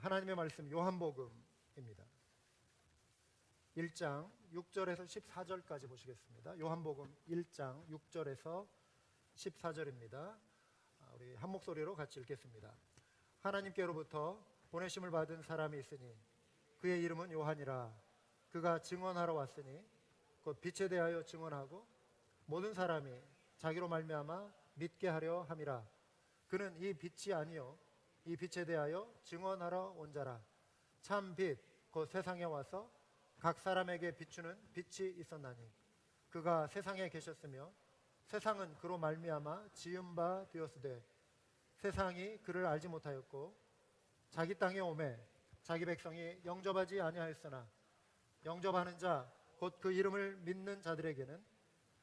하나님의 말씀 요한복음입니다. 1장 6절에서 14절까지 보시겠습니다. 요한복음 1장 6절에서 14절입니다. 우리 한 목소리로 같이 읽겠습니다. 하나님께로부터 보내심을 받은 사람이 있으니 그의 이름은 요한이라. 그가 증언하러 왔으니 곧 빛에 대하여 증언하고 모든 사람이 자기로 말미암아 믿게 하려 함이라. 그는 이 빛이 아니요 이 빛에 대하여 증언하러 온 자라. 참 빛 곧 세상에 와서 각 사람에게 비추는 빛이 있었나니 그가 세상에 계셨으며 세상은 그로 말미암아 지은 바 되었으되 세상이 그를 알지 못하였고 자기 땅에 오매 자기 백성이 영접하지 아니하였으나 영접하는 자 곧 그 이름을 믿는 자들에게는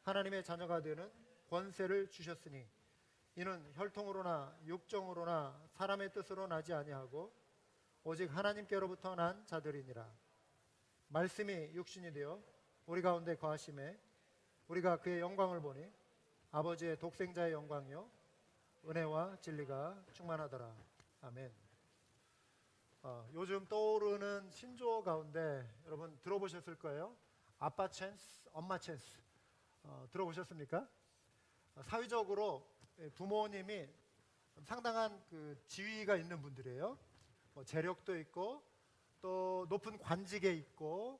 하나님의 자녀가 되는 권세를 주셨으니 이는 혈통으로나 육정으로나 사람의 뜻으로 나지 아니하고 오직 하나님께로부터 난 자들이니라. 말씀이 육신이 되어 우리 가운데 거하심에 우리가 그의 영광을 보니 아버지의 독생자의 영광이요 은혜와 진리가 충만하더라. 아멘. 요즘 떠오르는 신조어 가운데 여러분 들어보셨을 거예요. 아빠 찬스, 엄마 찬스. 들어보셨습니까? 사회적으로 부모님이 상당한 그 지위가 있는 분들이에요. 재력도 있고 또 높은 관직에 있고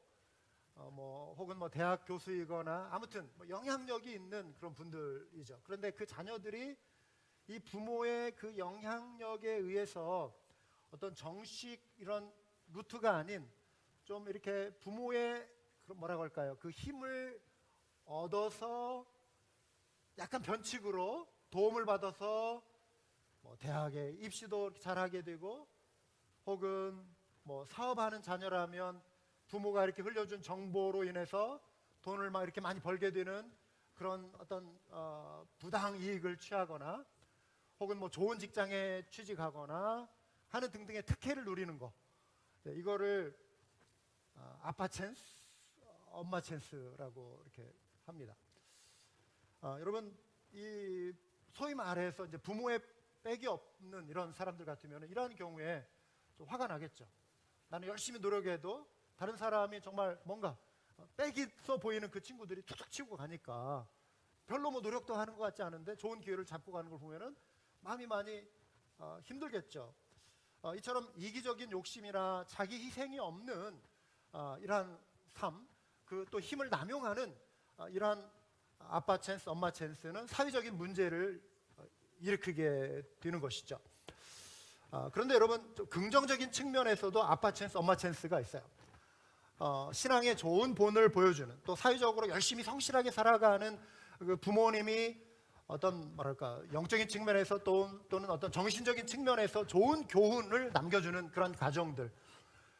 혹은 대학 교수이거나 아무튼 영향력이 있는 그런 분들이죠. 그런데 그 자녀들이 이 부모의 그 영향력에 의해서 어떤 정식 이런 루트가 아닌 좀 이렇게 부모의 뭐라고 할까요? 그 힘을 얻어서 약간 변칙으로 도움을 받아서 대학에 입시도 잘하게 되고 혹은 사업하는 자녀라면 부모가 이렇게 흘려준 정보로 인해서 돈을 막 이렇게 많이 벌게 되는 그런 어떤 부당 이익을 취하거나 혹은 좋은 직장에 취직하거나 하는 등등의 특혜를 누리는 거, 이거를 아빠 찬스, 엄마 찬스라고 이렇게 합니다. 여러분, 이 소위 말해서 이제 부모의 백이 없는 이런 사람들 같으면 이러한 경우에 좀 화가 나겠죠. 나는 열심히 노력해도 다른 사람이 정말 뭔가 백이 있어 보이는 그 친구들이 툭툭 치고 가니까 별로 노력도 하는 것 같지 않은데 좋은 기회를 잡고 가는 걸 보면은 마음이 많이 힘들겠죠. 이처럼 이기적인 욕심이나 자기 희생이 없는 이러한 삶, 그 또 힘을 남용하는 이러한 아빠 찬스, 엄마 찬스는 사회적인 문제를 일으키게 되는 것이죠. 그런데 여러분, 좀 긍정적인 측면에서도 아빠 찬스, 엄마 찬스가 있어요. 신앙의 좋은 본을 보여주는, 또 사회적으로 열심히 성실하게 살아가는 그 부모님이 어떤 영적인 측면에서 또는 어떤 정신적인 측면에서 좋은 교훈을 남겨주는 그런 가정들.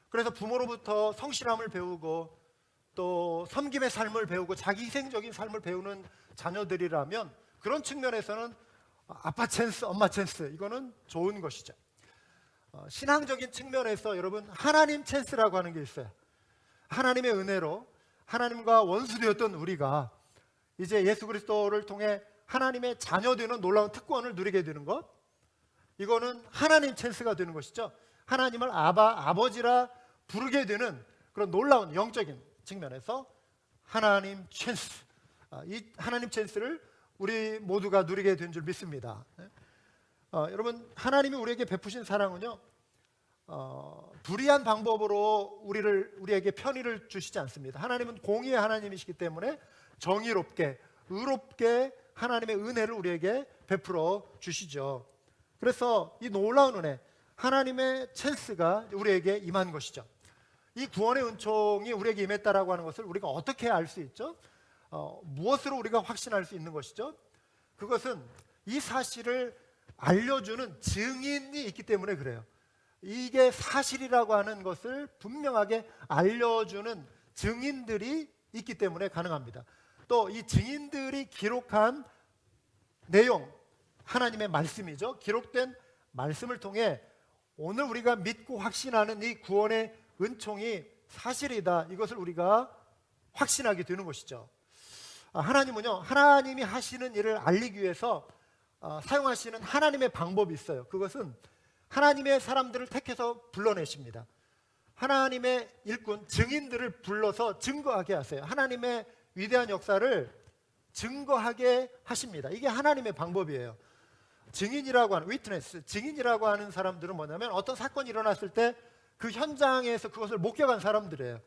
그래서 부모로부터 성실함을 배우고 또 섬김의 삶을 배우고 자기 희생적인 삶을 배우는 자녀들이라면 그런 측면에서는 아빠 찬스, 엄마 찬스, 이거는 좋은 것이죠. 신앙적인 측면에서 여러분, 하나님 찬스라고 하는 게 있어요. 하나님의 은혜로 하나님과 원수되었던 우리가 이제 예수 그리스도를 통해 하나님의 자녀되는 놀라운 특권을 누리게 되는 것, 이거는 하나님 찬스가 되는 것이죠. 하나님을 아버지라 부르게 되는 그런 놀라운 영적인 측면에서 하나님 찬스, 이 하나님 찬스를 우리 모두가 누리게 된 줄 믿습니다. 여러분, 하나님이 우리에게 베푸신 사랑은요, 불의한 방법으로 우리에게 편의를 주시지 않습니다. 하나님은 공의의 하나님이시기 때문에 정의롭게, 의롭게 하나님의 은혜를 우리에게 베풀어 주시죠. 그래서 이 놀라운 은혜, 하나님의 찬스가 우리에게 임한 것이죠. 이 구원의 은총이 우리에게 임했다라고 하는 것을 우리가 어떻게 알 수 있죠? 무엇으로 우리가 확신할 수 있는 것이죠? 그것은 이 사실을 알려주는 증인이 있기 때문에 그래요. 이게 사실이라고 하는 것을 분명하게 알려주는 증인들이 있기 때문에 가능합니다. 또 이 증인들이 기록한 내용, 하나님의 말씀이죠. 기록된 말씀을 통해 오늘 우리가 믿고 확신하는 이 구원의 은총이 사실이다, 이것을 우리가 확신하게 되는 것이죠. 하나님은요, 하나님이 하시는 일을 알리기 위해서 사용하시는 하나님의 방법이 있어요. 그것은 하나님의 사람들을 택해서 불러내십니다. 하나님의 일꾼, 증인들을 불러서 증거하게 하세요. 하나님의 위대한 역사를 증거하게 하십니다. 이게 하나님의 방법이에요. 증인이라고 하는 위트네스, 증인이라고 하는 사람들은 뭐냐면 어떤 사건이 일어났을 때 그 현장에서 그것을 목격한 사람들이에요.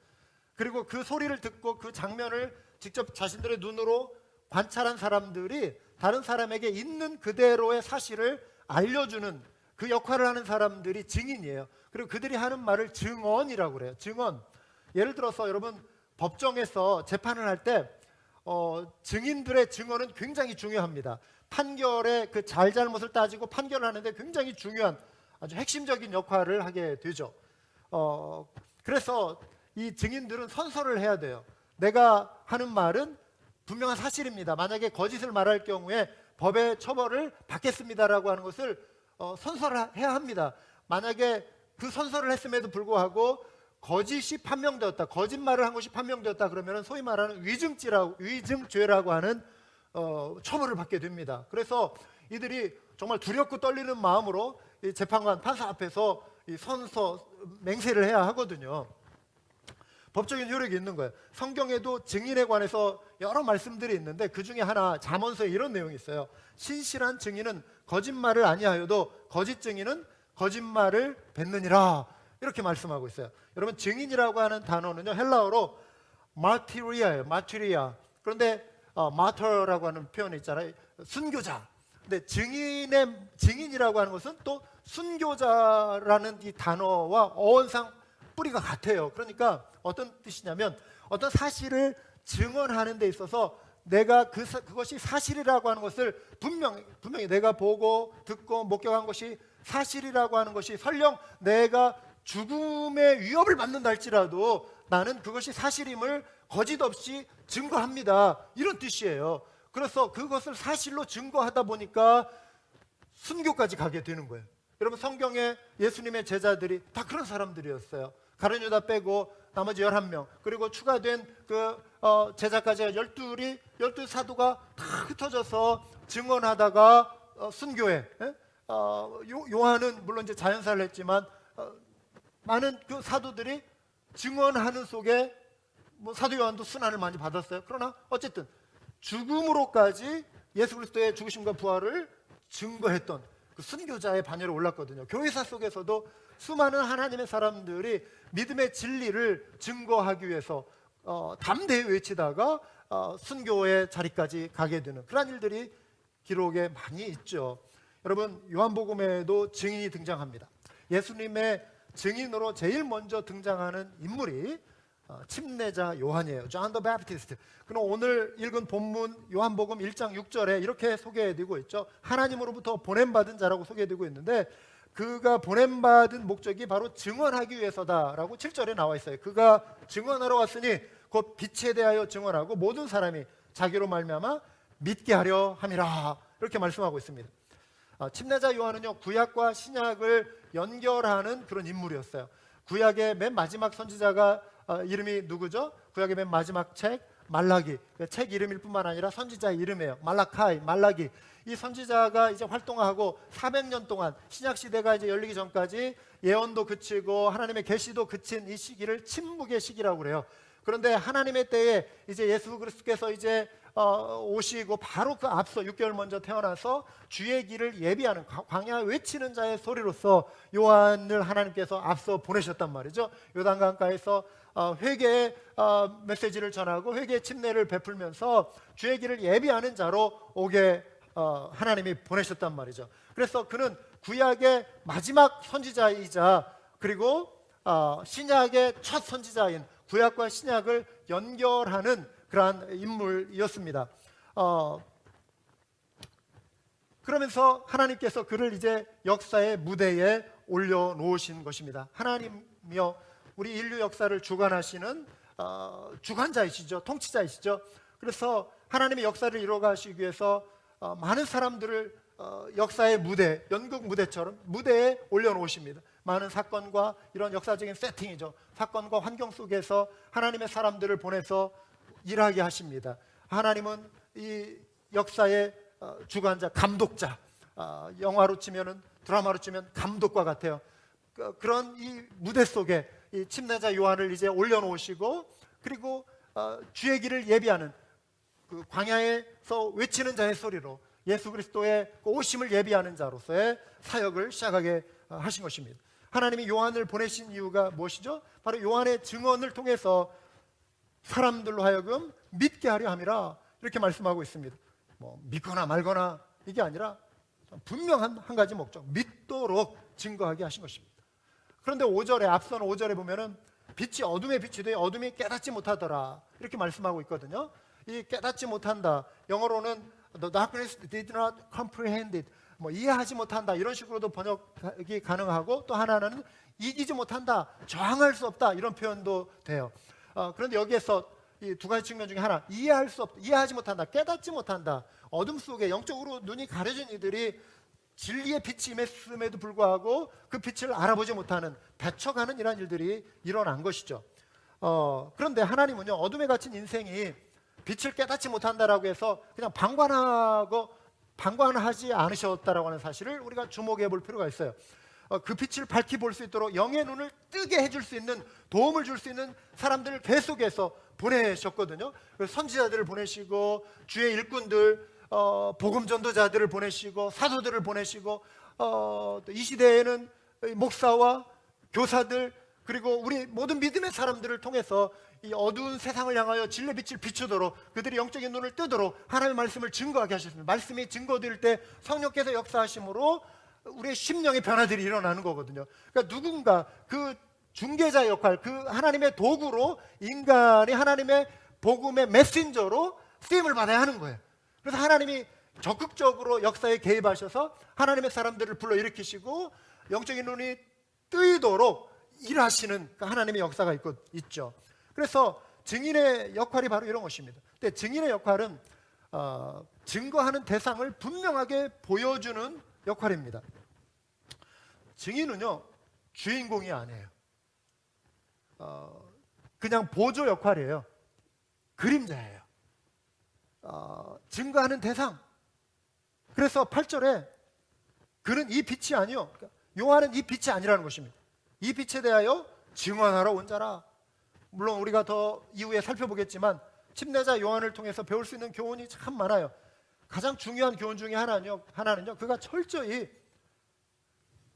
그리고 그 소리를 듣고 그 장면을 직접 자신들의 눈으로 관찰한 사람들이 다른 사람에게 있는 그대로의 사실을 알려주는 그 역할을 하는 사람들이 증인이에요. 그리고 그들이 하는 말을 증언이라고 그래요. 증언. 예를 들어서 여러분 법정에서 재판을 할 때 증인들의 증언은 굉장히 중요합니다. 판결의 그 잘잘못을 따지고 판결을 하는데 굉장히 중요한 아주 핵심적인 역할을 하게 되죠. 그래서 이 증인들은 선서를 해야 돼요. 내가 하는 말은 분명한 사실입니다. 만약에 거짓을 말할 경우에 법의 처벌을 받겠습니다라고 하는 것을 선서를 해야 합니다. 만약에 그 선서를 했음에도 불구하고 거짓이 판명되었다, 거짓말을 한 것이 판명되었다 그러면 소위 말하는 위증죄라고 하는 처벌을 받게 됩니다. 그래서 이들이 정말 두렵고 떨리는 마음으로 이 재판관 판사 앞에서 이 선서 맹세를 해야 하거든요. 법적인 효력이 있는 거예요. 성경에도 증인에 관해서 여러 말씀들이 있는데 그 중에 하나 잠언서에 이런 내용이 있어요. 신실한 증인은 거짓말을 아니하여도 거짓 증인은 거짓말을 뱉느니라, 이렇게 말씀하고 있어요. 여러분 증인이라고 하는 단어는요 헬라어로 마티리아예요. 마티리아. 그런데 마터라고 하는 표현이 있잖아요. 순교자. 근데 증인이라고 하는 것은 또 순교자라는 이 단어와 어원상 뿌리가 같아요. 그러니까 어떤 뜻이냐면 어떤 사실을 증언하는 데 있어서 내가 그것이 사실이라고 하는 것을 분명히 내가 보고 듣고 목격한 것이 사실이라고 하는 것이 설령 내가 죽음의 위협을 받는다 할지라도 나는 그것이 사실임을 거짓 없이 증거합니다, 이런 뜻이에요. 그래서 그것을 사실로 증거하다 보니까 순교까지 가게 되는 거예요. 여러분 성경에 예수님의 제자들이 다 그런 사람들이었어요. 가룟 유다 빼고 나머지 11명 그리고 추가된 그 제자까지 12 사도가 다 흩어져서 증언하다가 순교해. 요한은 물론 이제 자연사를 했지만 많은 그 사도들이 증언하는 속에 뭐 사도 요한도 순환을 많이 받았어요. 그러나 어쨌든 죽음으로까지 예수 그리스도의 죽으심과 부활을 증거했던 그 순교자의 반열에 올랐거든요. 교회사 속에서도 수많은 하나님의 사람들이 믿음의 진리를 증거하기 위해서 담대히 외치다가 순교의 자리까지 가게 되는 그런 일들이 기록에 많이 있죠. 여러분 요한복음에도 증인이 등장합니다. 예수님의 증인으로 제일 먼저 등장하는 인물이 침례자 요한이에요. John the Baptist. 그럼 오늘 읽은 본문 요한복음 1장 6절에 이렇게 소개해드리고 있죠. 하나님으로부터 보냄받은 자라고 소개해드리고 있는데 그가 보냄받은 목적이 바로 증언하기 위해서다라고 7절에 나와 있어요. 그가 증언하러 왔으니 곧 빛에 대하여 증언하고 모든 사람이 자기로 말미암아 믿게 하려 함이라, 이렇게 말씀하고 있습니다. 침례자 요한은요 구약과 신약을 연결하는 그런 인물이었어요. 구약의 맨 마지막 선지자가 이름이 누구죠? 구약의 맨 마지막 책 말라기. 책 이름일 뿐만 아니라 선지자의 이름이에요. 말라기. 이 선지자가 이제 활동하고 400년 동안 신약 시대가 이제 열리기 전까지 예언도 그치고 하나님의 계시도 그친 이 시기를 침묵의 시기라고 그래요. 그런데 하나님의 때에 이제 예수 그리스도께서 이제 오시고 바로 그 앞서 6개월 먼저 태어나서 주의 길을 예비하는 광야 외치는 자의 소리로서 요한을 하나님께서 앞서 보내셨단 말이죠. 요단강가에서 회개의 메시지를 전하고 회개의 침례를 베풀면서 주의 길을 예비하는 자로 오게 하나님이 보내셨단 말이죠. 그래서 그는 구약의 마지막 선지자이자 그리고 신약의 첫 선지자인 구약과 신약을 연결하는 그러한 인물이었습니다. 그러면서 하나님께서 그를 이제 역사의 무대에 올려놓으신 것입니다. 하나님이여 우리 인류 역사를 주관하시는 주관자이시죠. 통치자이시죠. 그래서 하나님의 역사를 이루어가시기 위해서 많은 사람들을 역사의 무대, 연극 무대처럼 무대에 올려놓으십니다. 많은 사건과 이런 역사적인 세팅이죠. 사건과 환경 속에서 하나님의 사람들을 보내서 일하게 하십니다. 하나님은 이 역사의 주관자, 감독자, 영화로 치면은 드라마로 치면 감독과 같아요. 그런 이 무대 속에 이 침례자 요한을 이제 올려놓으시고, 그리고 주의 길을 예비하는 그 광야에서 외치는 자의 소리로 예수 그리스도의 그 오심을 예비하는 자로서의 사역을 시작하게 하신 것입니다. 하나님이 요한을 보내신 이유가 무엇이죠? 바로 요한의 증언을 통해서 사람들로 하여금 믿게 하려 함이라, 이렇게 말씀하고 있습니다. 뭐 믿거나 말거나 이게 아니라 분명한 한 가지 목적, 믿도록 증거하게 하신 것입니다. 그런데 5절에, 앞선 5절에 보면은 빛이 어둠에 비치되 어둠이 깨닫지 못하더라, 이렇게 말씀하고 있거든요. 이 깨닫지 못한다, 영어로는 The darkness did not comprehend it, 뭐 이해하지 못한다, 이런 식으로도 번역이 가능하고, 또 하나는 이기지 못한다, 저항할 수 없다, 이런 표현도 돼요. 그런데 여기에서 이 두 가지 측면 중에 하나, 이해할 수 없다, 이해하지 못한다, 깨닫지 못한다. 어둠 속에 영적으로 눈이 가려진 이들이 진리의 빛이 임했음에도 불구하고 그 빛을 알아보지 못하는, 배척하는 이런 일들이 일어난 것이죠. 그런데 하나님은요, 어둠에 갇힌 인생이 빛을 깨닫지 못한다라고 해서 그냥 방관하지 않으셨다라고 하는 사실을 우리가 주목해 볼 필요가 있어요. 그 빛을 밝히 볼 수 있도록 영의 눈을 뜨게 해줄 수 있는, 도움을 줄 수 있는 사람들을 계속해서 보내셨거든요. 선지자들을 보내시고, 주의 일꾼들, 복음 전도자들을 보내시고, 사도들을 보내시고, 이 시대에는 목사와 교사들, 그리고 우리 모든 믿음의 사람들을 통해서 이 어두운 세상을 향하여 진리의 빛을 비추도록, 그들이 영적인 눈을 뜨도록 하나님의 말씀을 증거하게 하셨습니다. 말씀이 증거될 때 성령께서 역사하심으로 우리의 심령의 변화들이 일어나는 거거든요. 그러니까 누군가 그 중개자 역할, 그 하나님의 도구로, 인간이 하나님의 복음의 메신저로 쓰임을 받아야 하는 거예요. 그래서 하나님이 적극적으로 역사에 개입하셔서 하나님의 사람들을 불러일으키시고 영적인 눈이 뜨이도록 일하시는 하나님의 역사가 있죠. 그래서 증인의 역할이 바로 이런 것입니다. 근데 증인의 역할은 증거하는 대상을 분명하게 보여주는 역할입니다. 증인은요, 주인공이 아니에요. 그냥 보조 역할이에요. 그림자예요. 증거하는 대상. 그래서 8절에 그는 이 빛이 아니요, 요한은 이 빛이 아니라는 것입니다. 이 빛에 대하여 증언하러 온 자라. 물론 우리가 더 이후에 살펴보겠지만 침례자 요한을 통해서 배울 수 있는 교훈이 참 많아요. 가장 중요한 교훈 중에 하나는요, 그가 철저히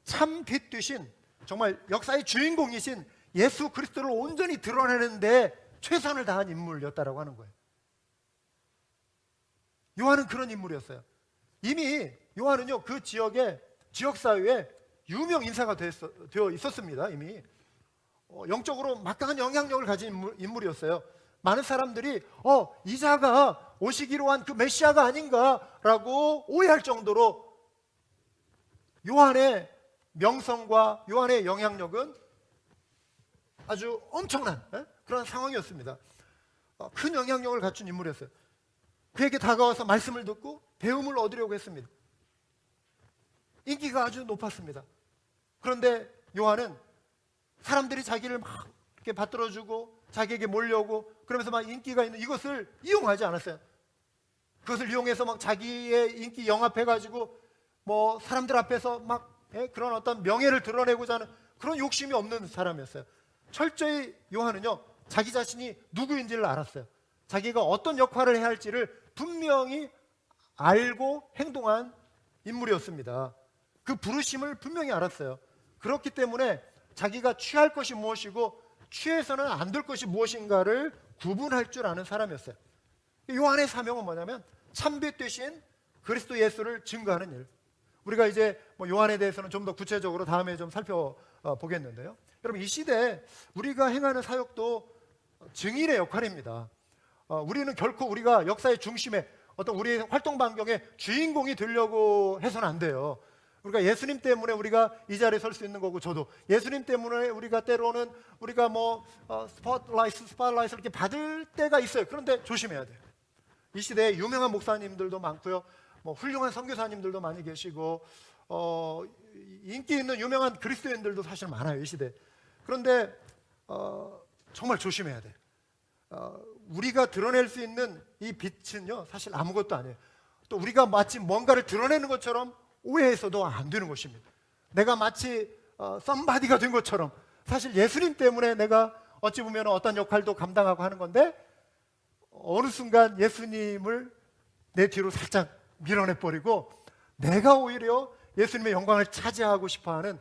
참 빛 되신, 정말 역사의 주인공이신 예수 그리스도를 온전히 드러내는데 최선을 다한 인물이었다라고 하는 거예요. 요한은 그런 인물이었어요. 이미 요한은요, 그 지역의 지역사회에 유명 인사가 되어 있었습니다. 이미 영적으로 막강한 영향력을 가진 인물이었어요. 많은 사람들이 이 자가 오시기로 한 그 메시아가 아닌가라고 오해할 정도로 요한의 명성과 요한의 영향력은 아주 엄청난 그런 상황이었습니다. 큰 영향력을 갖춘 인물이었어요. 그에게 다가와서 말씀을 듣고 배움을 얻으려고 했습니다. 인기가 아주 높았습니다. 그런데 요한은 사람들이 자기를 막 이렇게 받들어주고 자기에게 몰려오고 그러면서 막 인기가 있는 이것을 이용하지 않았어요. 그것을 이용해서 막 자기의 인기 영합해가지고 뭐 사람들 앞에서 막 그런 어떤 명예를 드러내고자 하는 그런 욕심이 없는 사람이었어요. 철저히 요한은요, 자기 자신이 누구인지를 알았어요. 자기가 어떤 역할을 해야 할지를 분명히 알고 행동한 인물이었습니다. 그 부르심을 분명히 알았어요. 그렇기 때문에 자기가 취할 것이 무엇이고 취해서는 안 될 것이 무엇인가를 구분할 줄 아는 사람이었어요. 요한의 사명은 뭐냐면 참빛 되신 그리스도 예수를 증거하는 일. 우리가 이제 뭐 요한에 대해서는 좀 더 구체적으로 다음에 좀 살펴보겠는데요. 여러분, 이 시대에 우리가 행하는 사역도 증인의 역할입니다. 우리는 결코 우리가 역사의 중심에 어떤 우리의 활동 반경의 주인공이 되려고 해서는 안 돼요. 우리가 예수님 때문에 우리가 이 자리에 설 수 있는 거고, 저도 예수님 때문에 우리가 때로는 우리가 뭐 스팟라이트를 이렇게 받을 때가 있어요. 그런데 조심해야 돼요. 이 시대에 유명한 목사님들도 많고요, 뭐 훌륭한 선교사님들도 많이 계시고 인기 있는 유명한 그리스도인들도 사실 많아요, 이 시대. 그런데 정말 조심해야 돼. 우리가 드러낼 수 있는 이 빛은요, 사실 아무것도 아니에요. 또 우리가 마치 뭔가를 드러내는 것처럼 오해해서도 안 되는 것입니다. 내가 마치 썸바디가 된 것처럼, 사실 예수님 때문에 내가 어찌 보면 어떤 역할도 감당하고 하는 건데, 어느 순간 예수님을 내 뒤로 살짝 밀어내버리고 내가 오히려 예수님의 영광을 차지하고 싶어하는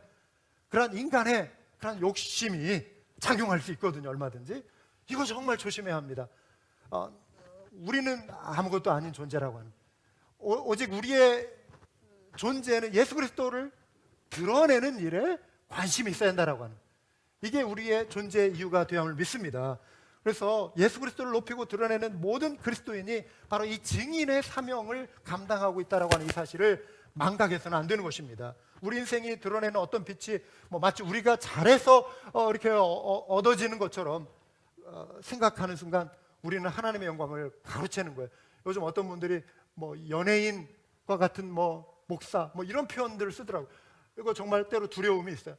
그런 인간의 그런 욕심이 작용할 수 있거든요. 얼마든지. 이거 정말 조심해야 합니다. 우리는 아무것도 아닌 존재라고 하는, 오직 우리의 존재는 예수 그리스도를 드러내는 일에 관심이 있어야 한다라고 하는, 이게 우리의 존재 이유가 되어야 함을 믿습니다. 그래서 예수 그리스도를 높이고 드러내는 모든 그리스도인이 바로 이 증인의 사명을 감당하고 있다라고 하는 이 사실을 망각해서는 안 되는 것입니다. 우리 인생이 드러내는 어떤 빛이 마치 우리가 잘해서 이렇게 얻어지는 것처럼 생각하는 순간 우리는 하나님의 영광을 가로채는 거예요. 요즘 어떤 분들이 연예인과 같은 목사 이런 표현들을 쓰더라고요. 이거 정말 때로 두려움이 있어요.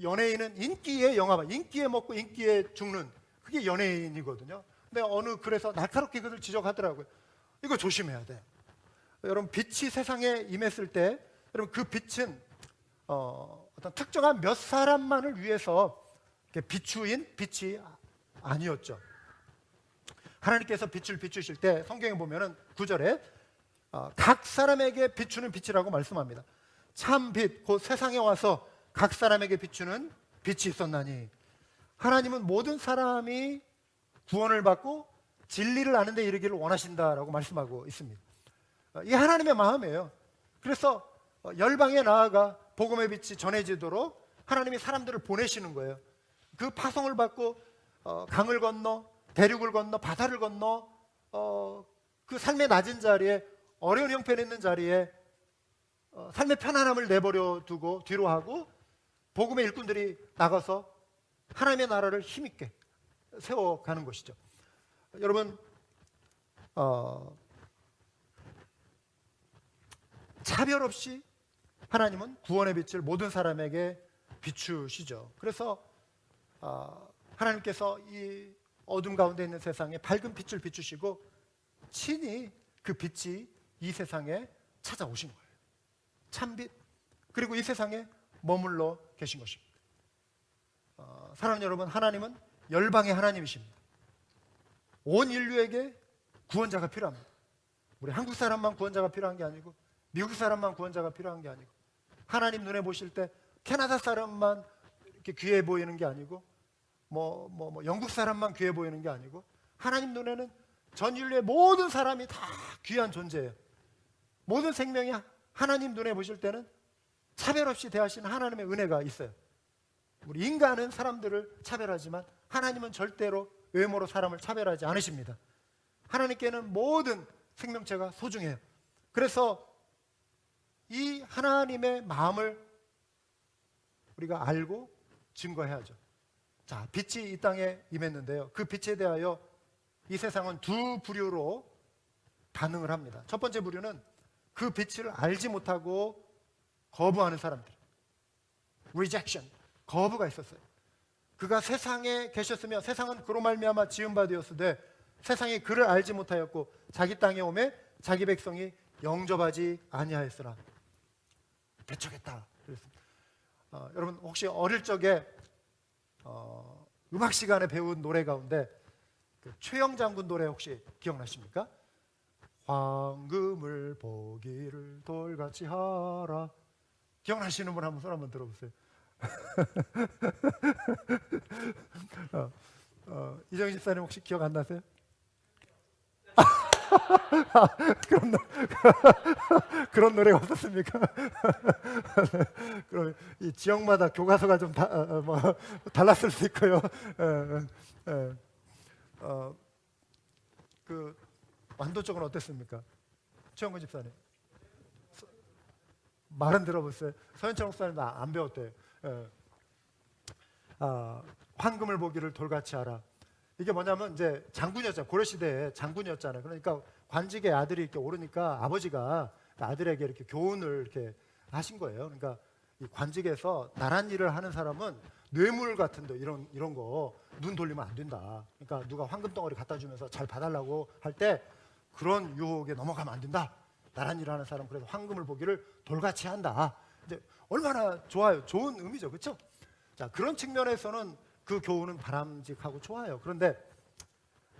연예인은 인기에 영화만, 인기에 먹고 인기에 죽는, 그게 연예인이거든요. 근데 어느 글에서 날카롭게 그들 지적하더라고요. 이거 조심해야 돼. 여러분, 빛이 세상에 임했을 때, 여러분 그 빛은 어떤 특정한 몇 사람만을 위해서 비추인 빛이 아니었죠. 하나님께서 빛을 비추실 때 성경에 보면은 9절에 각 사람에게 비추는 빛이라고 말씀합니다. 참 빛, 곧 세상에 와서 각 사람에게 비추는 빛이 있었나니, 하나님은 모든 사람이 구원을 받고 진리를 아는 데 이르기를 원하신다라고 말씀하고 있습니다. 이게 하나님의 마음이에요. 그래서 열방에 나아가 복음의 빛이 전해지도록 하나님이 사람들을 보내시는 거예요. 그 파송을 받고 강을 건너, 대륙을 건너, 바다를 건너, 그 삶의 낮은 자리에, 어려운 형편에 있는 자리에 삶의 편안함을 내버려 두고 뒤로 하고 복음의 일꾼들이 나가서 하나님의 나라를 힘있게 세워가는 것이죠. 여러분, 차별 없이 하나님은 구원의 빛을 모든 사람에게 비추시죠. 그래서 하나님께서 이 어둠 가운데 있는 세상에 밝은 빛을 비추시고 친히 그 빛이 이 세상에 찾아오신 거예요. 참빛. 그리고 이 세상에 머물러 계신 것입니다. 사랑하는 여러분, 하나님은 열방의 하나님이십니다. 온 인류에게 구원자가 필요합니다. 우리 한국 사람만 구원자가 필요한 게 아니고, 미국 사람만 구원자가 필요한 게 아니고, 하나님 눈에 보실 때 캐나다 사람만 이렇게 귀해 보이는 게 아니고, 영국 사람만 귀해 보이는 게 아니고, 하나님 눈에는 전 인류의 모든 사람이 다 귀한 존재예요. 모든 생명이 하나님 눈에 보실 때는 차별 없이 대하시는 하나님의 은혜가 있어요. 우리 인간은 사람들을 차별하지만 하나님은 절대로 외모로 사람을 차별하지 않으십니다. 하나님께는 모든 생명체가 소중해요. 그래서 이 하나님의 마음을 우리가 알고 증거해야죠. 자, 빛이 이 땅에 임했는데요, 그 빛에 대하여 이 세상은 두 부류로 반응을 합니다. 첫 번째 부류는 그 빛을 알지 못하고 거부하는 사람들, rejection, 거부가 있었어요. 그가 세상에 계셨으며 세상은 그로 말미암아 지은 바 되었으되 세상이 그를 알지 못하였고 자기 땅에 오매 자기 백성이 영접하지 아니하였으나. 배척했다 그랬습니다. 여러분, 혹시 어릴 적에 음악 시간에 배운 노래 가운데 그 최영 장군 노래 혹시 기억나십니까? 황금을 보기를 돌같이 하라. 기억나시는 분 한번 손 한번 들어보세요. 이정희 집사님 혹시 기억 안 나세요? 그런 노래가 없었습니까? 그럼 이 지역마다 교과서가 좀 달랐을 수 있고요. 그 완도 쪽은 어땠습니까? 최영근 집사님 말은 들어보세요. 서현철 목사님도 안 배웠대요. 황금을 보기를 돌같이 하라. 이게 뭐냐면 이제 장군이었잖아요. 고려시대에 장군이었잖아요. 그러니까 관직의 아들이 이렇게 오르니까 아버지가 아들에게 이렇게 교훈을 이렇게 하신 거예요. 그러니까 이 관직에서 나란 일을 하는 사람은 뇌물 같은 데 이런 거 눈 돌리면 안 된다. 그러니까 누가 황금 덩어리 갖다 주면서 잘 봐달라고 할 때 그런 유혹에 넘어가면 안 된다. 나란 일을 하는 사람 그래서 황금을 보기를 돌같이 한다. 이제 얼마나 좋아요. 좋은 의미죠. 그렇죠? 자, 그런 측면에서는 그 교훈은 바람직하고 좋아요. 그런데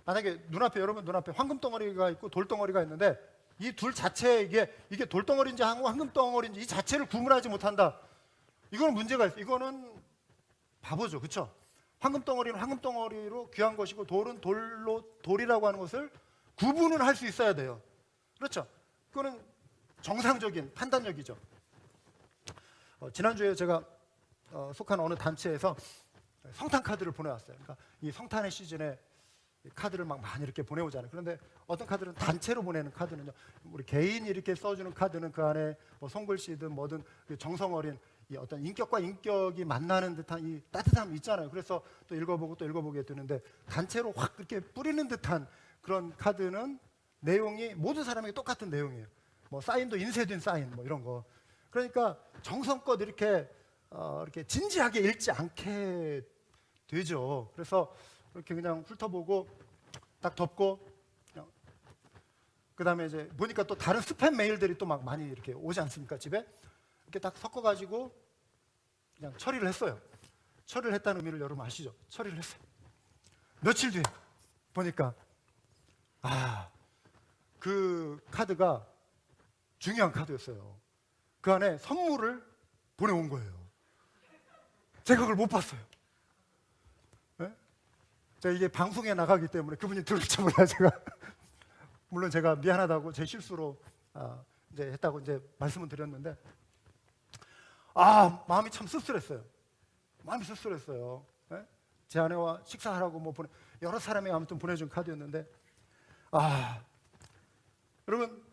만약에 여러분 눈앞에 황금덩어리가 있고 돌덩어리가 있는데 이 둘 자체에 이게 돌덩어리인지 황금덩어리인지 이 자체를 구분하지 못한다. 이거는 문제가 있어요. 이거는 바보죠. 그렇죠? 황금덩어리는 황금덩어리로 귀한 것이고 돌은 돌이라고 하는 것을 구분을 할 수 있어야 돼요. 그렇죠? 그거는 정상적인 판단력이죠. 지난주에 제가 속한 어느 단체에서 성탄 카드를 보내왔어요. 그러니까 이 성탄의 시즌에 카드를 막 많이 이렇게 보내오잖아요. 그런데 어떤 카드는 단체로 보내는 카드는요, 우리 개인이 이렇게 써주는 카드는 그 안에 뭐 손글씨든 뭐든 정성 어린 이 어떤 인격과 인격이 만나는 듯한 이 따뜻함이 있잖아요. 그래서 또 읽어보고 또 읽어보게 되는데 단체로 확 이렇게 뿌리는 듯한 그런 카드는 내용이 모든 사람에게 똑같은 내용이에요. 뭐 사인도 인쇄된 사인 뭐 이런 거. 그러니까 정성껏 이렇게 진지하게 읽지 않게 되죠. 그래서 이렇게 그냥 훑어보고 딱 덮고 그 다음에 이제 보니까 또 다른 스팸 메일들이 또 막 많이 이렇게 오지 않습니까? 집에 이렇게 딱 섞어가지고 그냥 처리를 했어요. 처리를 했다는 의미를 여러분 아시죠? 처리를 했어요. 며칠 뒤에 보니까 그 카드가 중요한 카드였어요. 그 안에 선물을 보내온 거예요. 제가 그걸 못 봤어요. 네? 제가 이게 방송에 나가기 때문에 그분이 들을지 몰라요. 물론 제가 미안하다고 제 실수로 이제 했다고 이제 말씀을 드렸는데 마음이 참 씁쓸했어요. 마음이 씁쓸했어요. 네? 제 아내와 식사하라고 뭐 여러 사람이 아무튼 보내준 카드였는데 여러분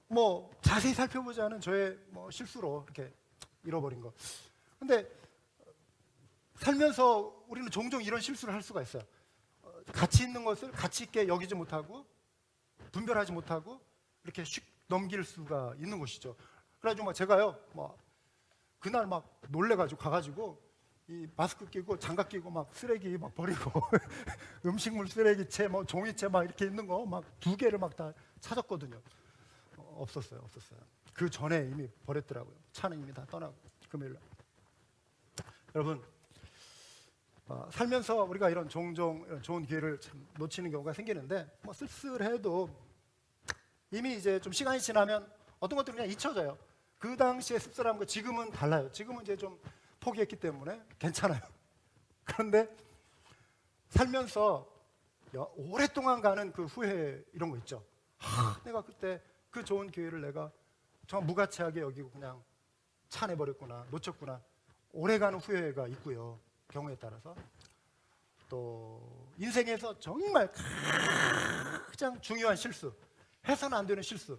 뭐 자세히 살펴보지 않은 저의 뭐 실수로 이렇게 잃어버린 거. 근데 살면서 우리는 종종 이런 실수를 할 수가 있어요. 가치 있는 것을 가치 있게 여기지 못하고 분별하지 못하고 이렇게 슉 넘길 수가 있는 것이죠. 그래가지고 막 제가요, 그날 막 놀래가지고 가가지고 이 마스크 끼고 장갑 끼고 막 쓰레기 막 버리고 음식물 쓰레기채, 뭐 종이채 막 이렇게 있는 거 막 2개를 막 다 찾았거든요. 없었어요. 그 전에 이미 버렸더라고요. 차는 이미 다 떠나고 금요일날. 여러분 살면서 우리가 이런 종종 이런 좋은 기회를 참 놓치는 경우가 생기는데 뭐 쓸쓸해도 이미 이제 좀 시간이 지나면 어떤 것들은 그냥 잊혀져요. 그 당시에 씁쓸함과 지금은 달라요. 지금은 이제 좀 포기했기 때문에 괜찮아요. 그런데 살면서 오랫동안 가는 그 후회 이런 거 있죠. 내가 그때 그 좋은 기회를 내가 정말 무가치하게 여기고 그냥 차내버렸구나, 놓쳤구나. 오래가는 후회가 있고요. 경우에 따라서 또 인생에서 정말 가장 중요한 실수, 해서는 안 되는 실수,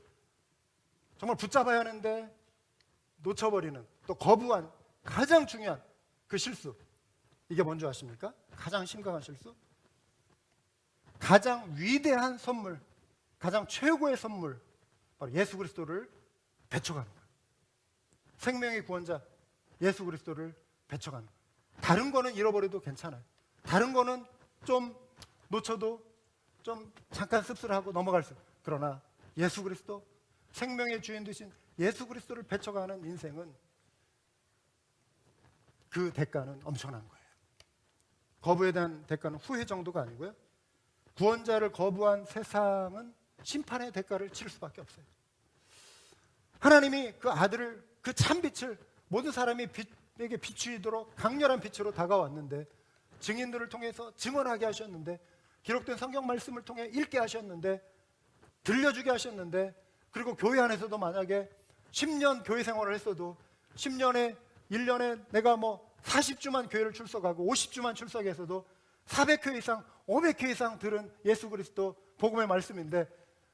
정말 붙잡아야 하는데 놓쳐버리는, 또 거부한 가장 중요한 그 실수, 이게 뭔지 아십니까? 가장 심각한 실수, 가장 위대한 선물, 가장 최고의 선물, 바로 예수 그리스도를 배척하는 거예요. 생명의 구원자 예수 그리스도를 배척하는 거예요. 다른 거는 잃어버려도 괜찮아요. 다른 거는 좀 놓쳐도 좀 잠깐 씁쓸하고 넘어갈 수 있어요. 그러나 예수 그리스도, 생명의 주인 되신 예수 그리스도를 배척하는 인생은 그 대가는 엄청난 거예요. 거부에 대한 대가는 후회 정도가 아니고요, 구원자를 거부한 세상은 심판의 대가를 치를 수밖에 없어요. 하나님이 그 아들을, 그 참빛을 모든 사람이 에게 비추이도록 강렬한 빛으로 다가왔는데, 증인들을 통해서 증언하게 하셨는데, 기록된 성경 말씀을 통해 읽게 하셨는데, 들려주게 하셨는데, 그리고 교회 안에서도 만약에 10년 교회 생활을 했어도 10년에 1년에 내가 뭐 40주만 교회를 출석하고 50주만 출석했어도 400회 이상 500회 이상 들은 예수 그리스도 복음의 말씀인데,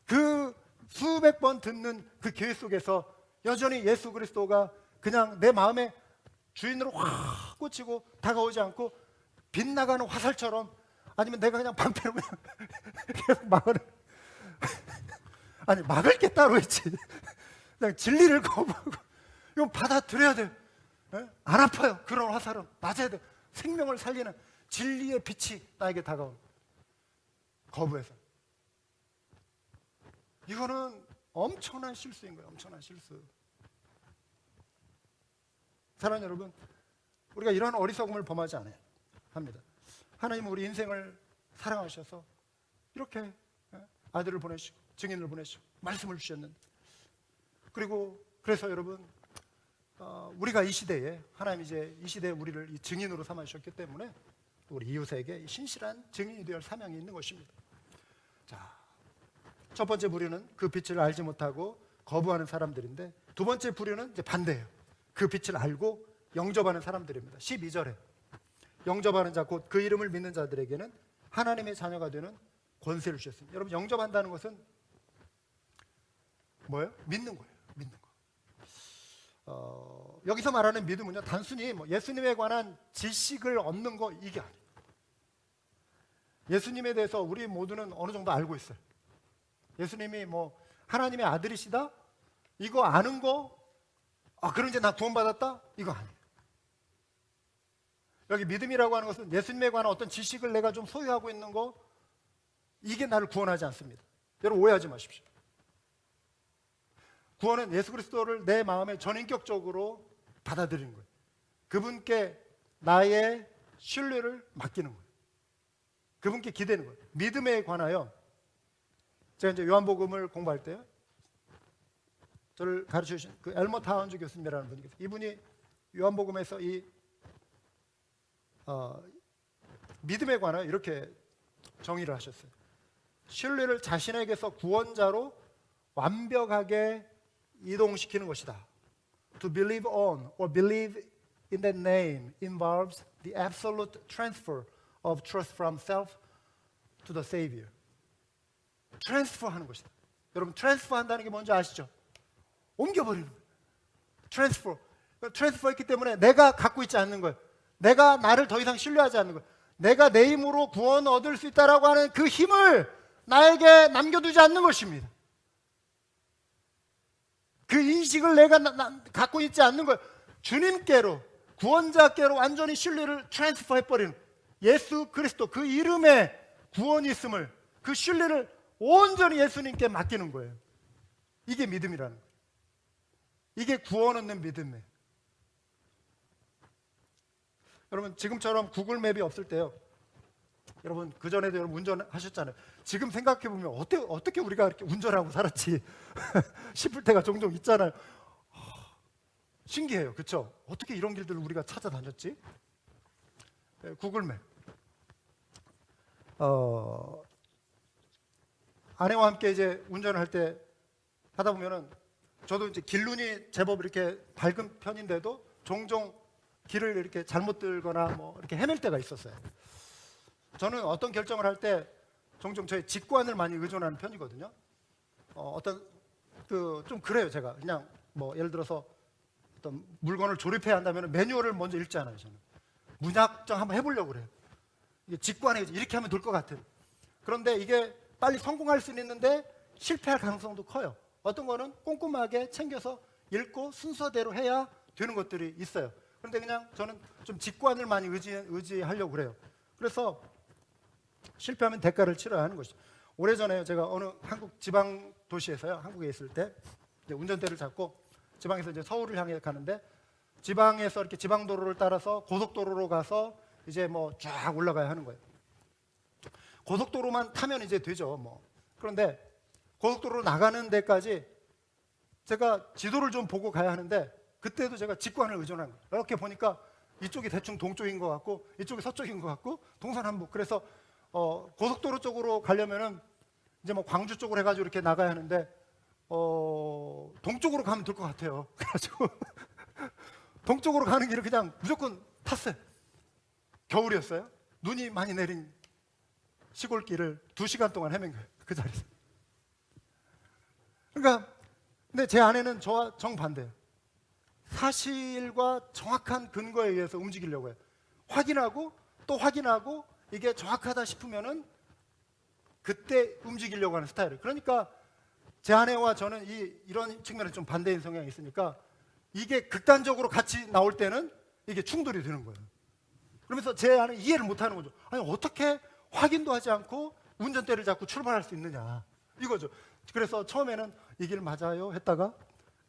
그 수백 번 듣는 그 교회 속에서 여전히 예수 그리스도가 그냥 내 마음에 주인으로 확 꽂히고 다가오지 않고 빛나가는 화살처럼, 아니면 내가 그냥 방패로 그냥 계속 막을 게 따로 있지. 그냥 진리를 거부하고 이건 받아들여야 돼요. 안 아파요. 그런 화살은 맞아야 돼요. 생명을 살리는 진리의 빛이 나에게 다가온 거부해서. 이거는 엄청난 실수인 거예요. 엄청난 실수. 사랑하는 여러분, 우리가 이런 어리석음을 범하지 않아요. 합니다. 하나님은 우리 인생을 사랑하셔서 이렇게 아들을 보내시고 증인을 보내시고 말씀을 주셨는데, 그리고 그래서 여러분, 우리가 이 시대에 하나님 이제 이 시대에 우리를 이 증인으로 삼아주셨기 때문에 우리 이웃에게 신실한 증인이 될 사명이 있는 것입니다. 자, 첫 번째 부류는 그 빛을 알지 못하고 거부하는 사람들인데, 두 번째 부류는 이제 반대예요. 그 빛을 알고 영접하는 사람들입니다. 12절에 영접하는 자 곧 그 이름을 믿는 자들에게는 하나님의 자녀가 되는 권세를 주셨습니다. 여러분, 영접한다는 것은 뭐예요? 믿는 거예요. 믿는 거. 여기서 말하는 믿음은요, 단순히 뭐 예수님에 관한 지식을 얻는 거, 이게 아니에요. 예수님에 대해서 우리 모두는 어느 정도 알고 있어요. 예수님이 뭐 하나님의 아들이시다? 이거 아는 거? 그럼 이제 나 구원받았다? 이거 아니에요. 여기 믿음이라고 하는 것은 예수님에 관한 어떤 지식을 내가 좀 소유하고 있는 거, 이게 나를 구원하지 않습니다. 여러분, 오해하지 마십시오. 구원은 예수 그리스도를 내 마음에 전인격적으로 받아들이는 거예요. 그분께 나의 신뢰를 맡기는 거예요. 그분께 기대는 거예요. 믿음에 관하여 제가 이제 요한복음을 공부할 때요, 저를 가르쳐 주신 그 엘머 타운즈 교수님이라는 분이 계세요. 이분이 요한복음에서 이 믿음에 관하여 이렇게 정의를 하셨어요. 신뢰를 자신에게서 구원자로 완벽하게 이동시키는 것이다. To believe on or believe in that name involves the absolute transfer of trust from self to the Savior. 트랜스퍼 하는 것이다. 여러분, 트랜스퍼 한다는 게 뭔지 아시죠? 옮겨버리는 거예요. 트랜스퍼 했기 때문에 내가 갖고 있지 않는 거예요. 내가 나를 더 이상 신뢰하지 않는 거예요. 내가 내 힘으로 구원 얻을 수 있다라고 하는 그 힘을 나에게 남겨두지 않는 것입니다. 그 인식을 내가 갖고 있지 않는 거예요. 주님께로, 구원자께로 완전히 신뢰를 트랜스퍼 해버리는 거예요. 예수 그리스도 그 이름에 구원이 있음을, 그 신뢰를 온전히 예수님께 맡기는 거예요. 이게 믿음이라는 거예요. 이게 구원 얻는 믿음이에요. 여러분, 지금처럼 구글 맵이 없을 때요, 여러분 그전에도 여러분 운전하셨잖아요. 지금 생각해보면 어떻게 우리가 이렇게 운전하고 살았지 싶을 때가 종종 있잖아요. 신기해요. 그렇죠? 어떻게 이런 길들을 우리가 찾아다녔지? 구글 맵. 아내와 함께 이제 운전을 할 때 하다 보면은, 저도 이제 길눈이 제법 이렇게 밝은 편인데도 종종 길을 이렇게 잘못 들거나 뭐 이렇게 헤맬 때가 있었어요. 저는 어떤 결정을 할 때 종종 저의 직관을 많이 의존하는 편이거든요. 어떤 좀 그래요. 제가 그냥 뭐 예를 들어서 어떤 물건을 조립해야 한다면 매뉴얼을 먼저 읽잖아요. 저는 문학적 한번 해보려고 그래요. 이게 직관에 이렇게 하면 될 것 같은. 그런데 이게 빨리 성공할 수는 있는데 실패할 가능성도 커요. 어떤 거는 꼼꼼하게 챙겨서 읽고 순서대로 해야 되는 것들이 있어요. 그런데 그냥 저는 좀 직관을 많이 의지하려고 그래요. 그래서 실패하면 대가를 치러야 하는 것이죠. 오래전에 제가 어느 한국 지방 도시에서요, 한국에 있을 때 이제 운전대를 잡고 지방에서 이제 서울을 향해 가는데, 지방에서 이렇게 지방도로를 따라서 고속도로로 가서 이제 뭐 쫙 올라가야 하는 거예요. 고속도로만 타면 이제 되죠, 뭐. 그런데 고속도로로 나가는 데까지 제가 지도를 좀 보고 가야 하는데, 그때도 제가 직관을 의존한 거예요. 이렇게 보니까 이쪽이 대충 동쪽인 것 같고 이쪽이 서쪽인 것 같고 동서남북. 그래서 고속도로 쪽으로 가려면은 이제 뭐 광주 쪽으로 해가지고 이렇게 나가야 하는데 동쪽으로 가면 될 것 같아요. 그래가지고 동쪽으로 가는 길을 그냥 무조건 탔어요. 겨울이었어요. 눈이 많이 내린 시골길을 2시간 동안 헤맨 거예요. 그 자리에서. 그러니까 근데 제 아내는 저와 정반대예요. 사실과 정확한 근거에 의해서 움직이려고 해요. 확인하고 또 확인하고 이게 정확하다 싶으면은 그때 움직이려고 하는 스타일이에요. 그러니까 제 아내와 저는 이런 측면에 좀 반대인 성향이 있으니까 이게 극단적으로 같이 나올 때는 이게 충돌이 되는 거예요. 그러면서 제 아내는 이해를 못하는 거죠. 아니, 어떻게 확인도 하지 않고 운전대를 잡고 출발할 수 있느냐, 이거죠. 그래서 처음에는 이 길 맞아요 했다가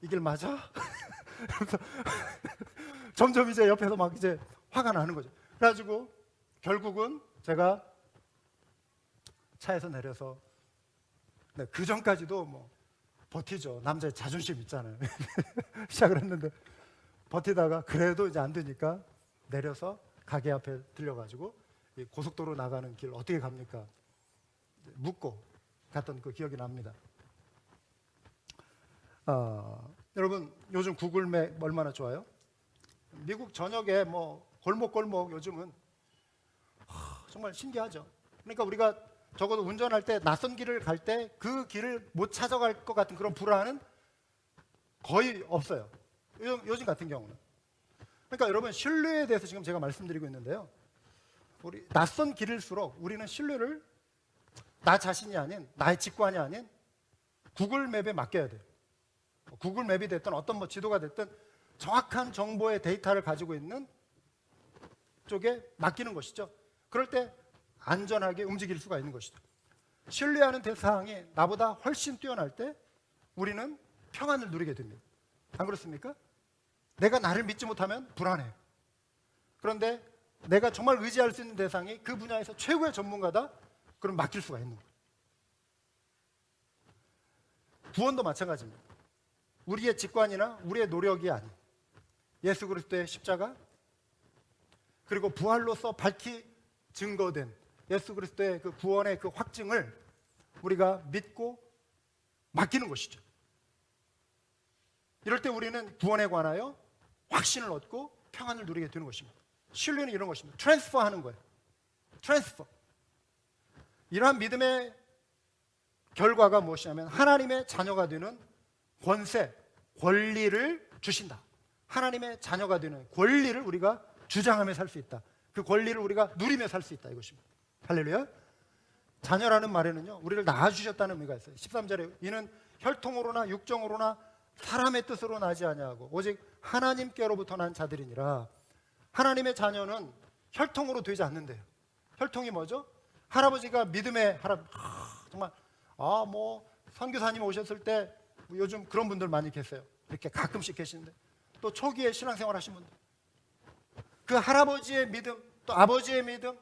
이 길 맞아? 점점 이제 옆에서 막 이제 화가 나는 거죠. 그래가지고 결국은 제가 차에서 내려서, 네, 그 전까지도 뭐 버티죠. 남자의 자존심 있잖아요. 시작을 했는데 버티다가 그래도 이제 안 되니까 내려서 가게 앞에 들려가지고 이 고속도로 나가는 길 어떻게 갑니까? 묻고 갔던 그 기억이 납니다. 여러분 요즘 구글맵 얼마나 좋아요? 미국 전역에 뭐 골목골목 요즘은 정말 신기하죠. 그러니까 우리가 적어도 운전할 때 낯선 길을 갈 때 그 길을 못 찾아갈 것 같은 그런 불안은 거의 없어요. 요즘 같은 경우는. 그러니까 여러분 신뢰에 대해서 지금 제가 말씀드리고 있는데요. 우리 낯선 길일수록 우리는 신뢰를 나 자신이 아닌, 나의 직관이 아닌 구글맵에 맡겨야 돼요. 구글맵이 됐든 어떤 뭐 지도가 됐든 정확한 정보의 데이터를 가지고 있는 쪽에 맡기는 것이죠. 그럴 때 안전하게 움직일 수가 있는 것이죠. 신뢰하는 대상이 나보다 훨씬 뛰어날 때 우리는 평안을 누리게 됩니다. 안 그렇습니까? 내가 나를 믿지 못하면 불안해요. 그런데 내가 정말 의지할 수 있는 대상이 그 분야에서 최고의 전문가다? 그럼 맡길 수가 있는 거예요. 구원도 마찬가지입니다. 우리의 직관이나 우리의 노력이 아닌 예수 그리스도의 십자가, 그리고 부활로서 밝히 증거된 예수 그리스도의 그 구원의 그 확증을 우리가 믿고 맡기는 것이죠. 이럴 때 우리는 구원에 관하여 확신을 얻고 평안을 누리게 되는 것입니다. 신뢰는 이런 것입니다. 트랜스퍼하는 거예요. 트랜스퍼. 이러한 믿음의 결과가 무엇이냐면 하나님의 자녀가 되는 권세, 권리를 주신다. 하나님의 자녀가 되는 권리를 우리가 주장하며 살 수 있다. 그 권리를 우리가 누리며 살 수 있다 이것입니다. 할렐루야. 자녀라는 말에는요 우리를 낳아주셨다는 의미가 있어요. 13절에 이는 혈통으로나 육정으로나 사람의 뜻으로 나지 아니하고 오직 하나님께로부터 난 자들이니라. 하나님의 자녀는 혈통으로 되지 않는데요. 혈통이 뭐죠? 할아버지가 믿음의 정말 뭐 선교사님 오셨을 때 요즘 그런 분들 많이 계세요. 이렇게 가끔씩 계시는데 또 초기에 신앙생활 하신 분들, 그 할아버지의 믿음 또 아버지의 믿음,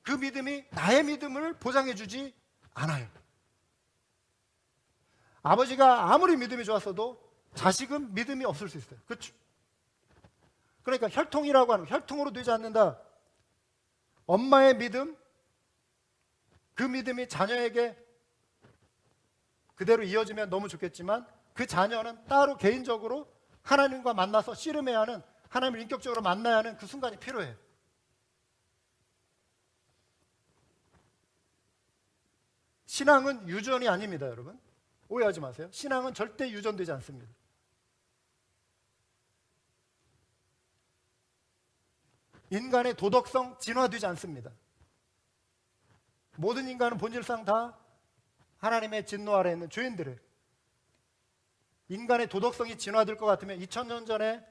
그 믿음이 나의 믿음을 보장해 주지 않아요. 아버지가 아무리 믿음이 좋았어도 자식은 믿음이 없을 수 있어요. 그렇죠? 그러니까 혈통이라고 하는, 혈통으로 되지 않는다. 엄마의 믿음, 그 믿음이 자녀에게 그대로 이어지면 너무 좋겠지만 그 자녀는 따로 개인적으로 하나님과 만나서 씨름해야 하는, 하나님을 인격적으로 만나야 하는 그 순간이 필요해요. 신앙은 유전이 아닙니다, 여러분. 오해하지 마세요. 신앙은 절대 유전되지 않습니다. 인간의 도덕성 진화되지 않습니다. 모든 인간은 본질상 다 하나님의 진노 아래에 있는 죄인들이에요. 인간의 도덕성이 진화될 것 같으면 2000년 전에,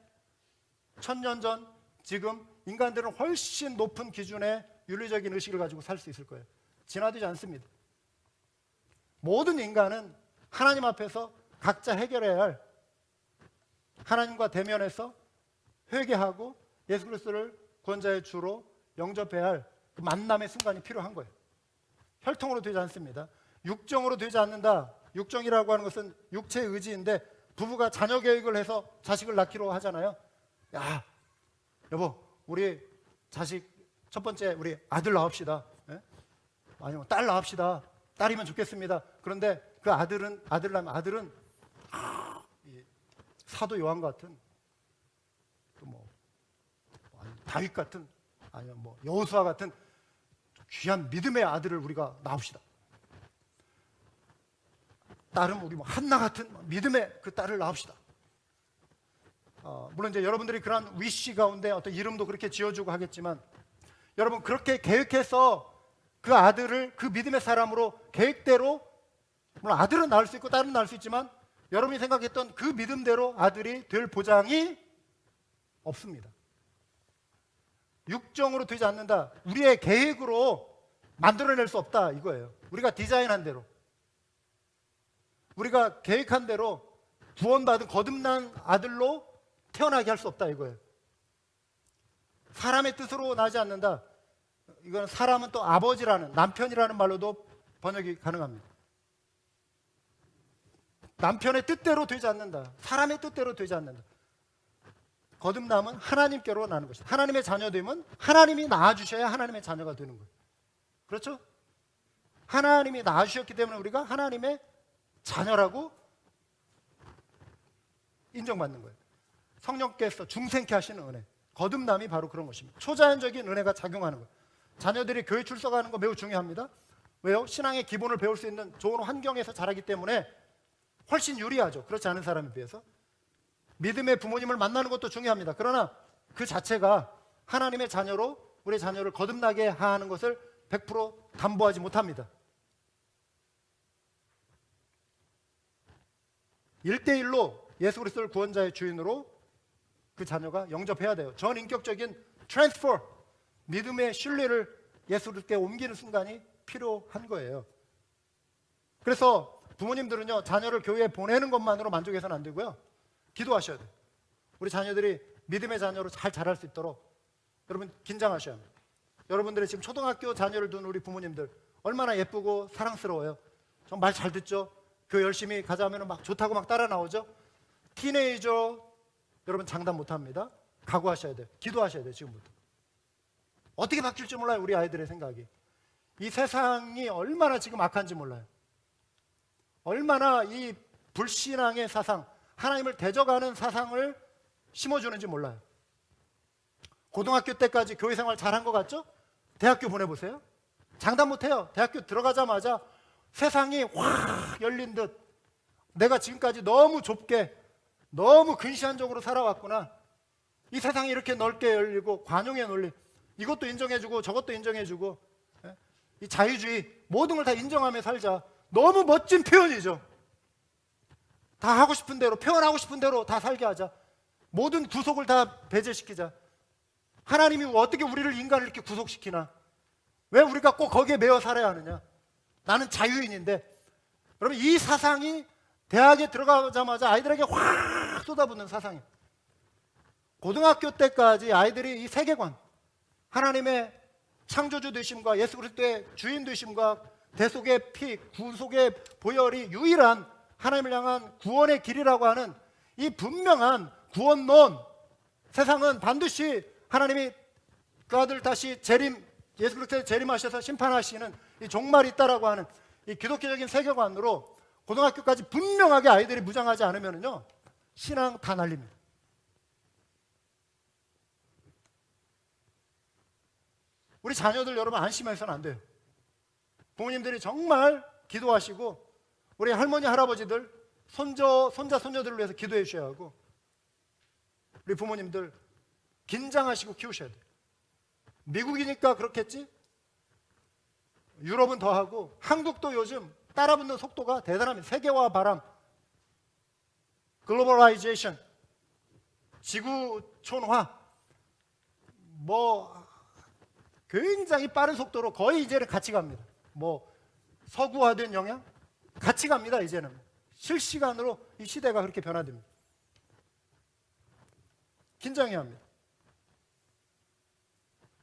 1000년 전, 지금 인간들은 훨씬 높은 기준의 윤리적인 의식을 가지고 살 수 있을 거예요. 진화되지 않습니다. 모든 인간은 하나님 앞에서 각자 해결해야 할, 하나님과 대면해서 회개하고 예수 그리스도를 구원자의 주로 영접해야 할 그 만남의 순간이 필요한 거예요. 혈통으로 되지 않습니다. 육정으로 되지 않는다. 육정이라고 하는 것은 육체의 의지인데 부부가 자녀 계획을 해서 자식을 낳기로 하잖아요. 야, 여보, 우리 자식 첫 번째 우리 아들 낳읍시다. 예? 아니면 딸 낳읍시다. 딸이면 좋겠습니다. 그런데 그 아들은, 아들 낳으면 아들은 사도 요한 같은, 또 뭐 다윗 같은, 아니면 뭐 여호수아 같은 귀한 믿음의 아들을 우리가 낳읍시다. 딸은 우리 뭐 한나 같은 믿음의 그 딸을 낳읍시다. 물론 이제 여러분들이 그런 위시 가운데 어떤 이름도 그렇게 지어주고 하겠지만, 여러분 그렇게 계획해서 그 아들을 그 믿음의 사람으로 계획대로, 물론 아들은 낳을 수 있고 딸은 낳을 수 있지만 여러분이 생각했던 그 믿음대로 아들이 될 보장이 없습니다. 육정으로 되지 않는다. 우리의 계획으로 만들어낼 수 없다 이거예요. 우리가 디자인한 대로, 우리가 계획한 대로 구원받은 거듭난 아들로 태어나게 할 수 없다 이거예요. 사람의 뜻으로 나지 않는다. 이건 사람은 또 아버지라는, 남편이라는 말로도 번역이 가능합니다. 남편의 뜻대로 되지 않는다. 사람의 뜻대로 되지 않는다. 거듭남은 하나님께로 나는 것이다. 하나님의 자녀됨은 하나님이 낳아주셔야 하나님의 자녀가 되는 거예요. 그렇죠? 하나님이 낳아주셨기 때문에 우리가 하나님의 자녀라고 인정받는 거예요. 성령께서 중생케 하시는 은혜, 거듭남이 바로 그런 것입니다. 초자연적인 은혜가 작용하는 거예요. 자녀들이 교회 출석하는 거 매우 중요합니다. 왜요? 신앙의 기본을 배울 수 있는 좋은 환경에서 자라기 때문에 훨씬 유리하죠. 그렇지 않은 사람에 비해서. 믿음의 부모님을 만나는 것도 중요합니다. 그러나 그 자체가 하나님의 자녀로 우리 자녀를 거듭나게 하는 것을 100% 담보하지 못합니다. 1대1로 예수 그리스도를 구원자의 주인으로 그 자녀가 영접해야 돼요. 전인격적인 트랜스퍼, 믿음의 신뢰를 예수 그리스도께 옮기는 순간이 필요한 거예요. 그래서 부모님들은요, 자녀를 교회에 보내는 것만으로 만족해서는 안 되고요, 기도하셔야 돼요. 우리 자녀들이 믿음의 자녀로 잘 자랄 수 있도록 여러분 긴장하셔야 합니다. 여러분들이 지금 초등학교 자녀를 둔 우리 부모님들 얼마나 예쁘고 사랑스러워요. 정말 잘 듣죠. 교회 열심히 가자 하면 막 좋다고 막 따라 나오죠. 티네이저 여러분 장담 못합니다. 각오하셔야 돼요. 기도하셔야 돼요. 지금부터. 어떻게 바뀔지 몰라요. 우리 아이들의 생각이. 이 세상이 얼마나 지금 악한지 몰라요. 얼마나 이 불신앙의 사상, 하나님을 대적하는 사상을 심어주는지 몰라요. 고등학교 때까지 교회 생활 잘한 것 같죠? 대학교 보내보세요. 장담 못해요. 대학교 들어가자마자 세상이 확 열린 듯, 내가 지금까지 너무 좁게 너무 근시안적으로 살아왔구나. 이 세상이 이렇게 넓게 열리고 관용의 논리, 이것도 인정해주고 저것도 인정해주고, 이 자유주의 모든 걸 다 인정하며 살자. 너무 멋진 표현이죠. 다 하고 싶은 대로, 표현하고 싶은 대로 다 살게 하자. 모든 구속을 다 배제시키자. 하나님이 어떻게 우리를, 인간을 이렇게 구속시키나? 왜 우리가 꼭 거기에 매여 살아야 하느냐? 나는 자유인인데. 여러분, 이 사상이 대학에 들어가자마자 아이들에게 확 쏟아붓는 사상이에요. 고등학교 때까지 아이들이 이 세계관, 하나님의 창조주 되심과 예수 그리스도의 주인 되심과 대속의 피, 구속의 보혈이 유일한 하나님을 향한 구원의 길이라고 하는 이 분명한 구원론, 세상은 반드시 하나님이 그 아들 다시 재림, 예수 그리스도의 재림하셔서 심판하시는 이 종말이 있다라고 하는 이 기독교적인 세계관으로 고등학교까지 분명하게 아이들이 무장하지 않으면요, 신앙 다 날립니다. 우리 자녀들 여러분 안심해서는 안 돼요. 부모님들이 정말 기도하시고 우리 할머니 할아버지들 손자 손녀들을 위해서 기도해 주셔야 하고, 우리 부모님들 긴장하시고 키우셔야 돼요. 미국이니까 그렇겠지? 유럽은 더하고 한국도 요즘 따라붙는 속도가 대단합니다. 세계화 바람, 글로벌라이제이션, 지구촌화, 뭐 굉장히 빠른 속도로 거의 이제는 같이 갑니다. 뭐 서구화된 영향? 같이 갑니다. 이제는 실시간으로 이 시대가 그렇게 변화됩니다. 긴장해야 합니다.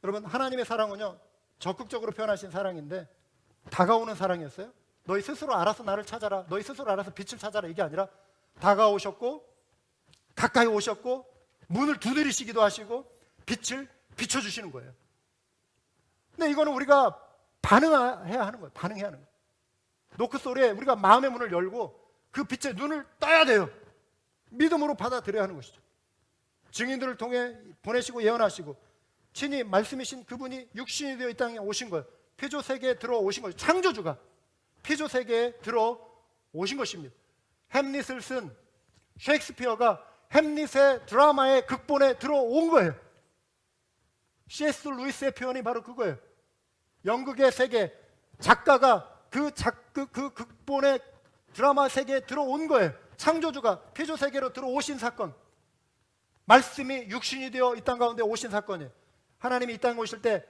여러분, 하나님의 사랑은요, 적극적으로 표현하신 사랑인데 다가오는 사랑이었어요. 너희 스스로 알아서 나를 찾아라, 너희 스스로 알아서 빛을 찾아라, 이게 아니라 다가오셨고 가까이 오셨고 문을 두드리시기도 하시고 빛을 비춰주시는 거예요. 근데 이거는 우리가 반응해야 하는 거예요. 반응해야 하는 거예요. 노크 소리에 우리가 마음의 문을 열고 그 빛에 눈을 떠야 돼요. 믿음으로 받아들여야 하는 것이죠. 증인들을 통해 보내시고 예언하시고 친히 말씀이신 그분이 육신이 되어 이 땅에 오신 거예요. 피조 세계에 들어오신 거예요. 창조주가 피조 세계에 들어오신 것입니다. 햄릿을 쓴 셰익스피어가 햄릿의 드라마의 극본에 들어온 거예요. C.S. 루이스의 표현이 바로 그거예요. 연극의 세계, 작가가 그 극본의 드라마 세계에 들어온 거예요. 창조주가 피조 세계로 들어오신 사건, 말씀이 육신이 되어 이 땅 가운데 오신 사건이에요. 하나님이 이 땅에 오실 때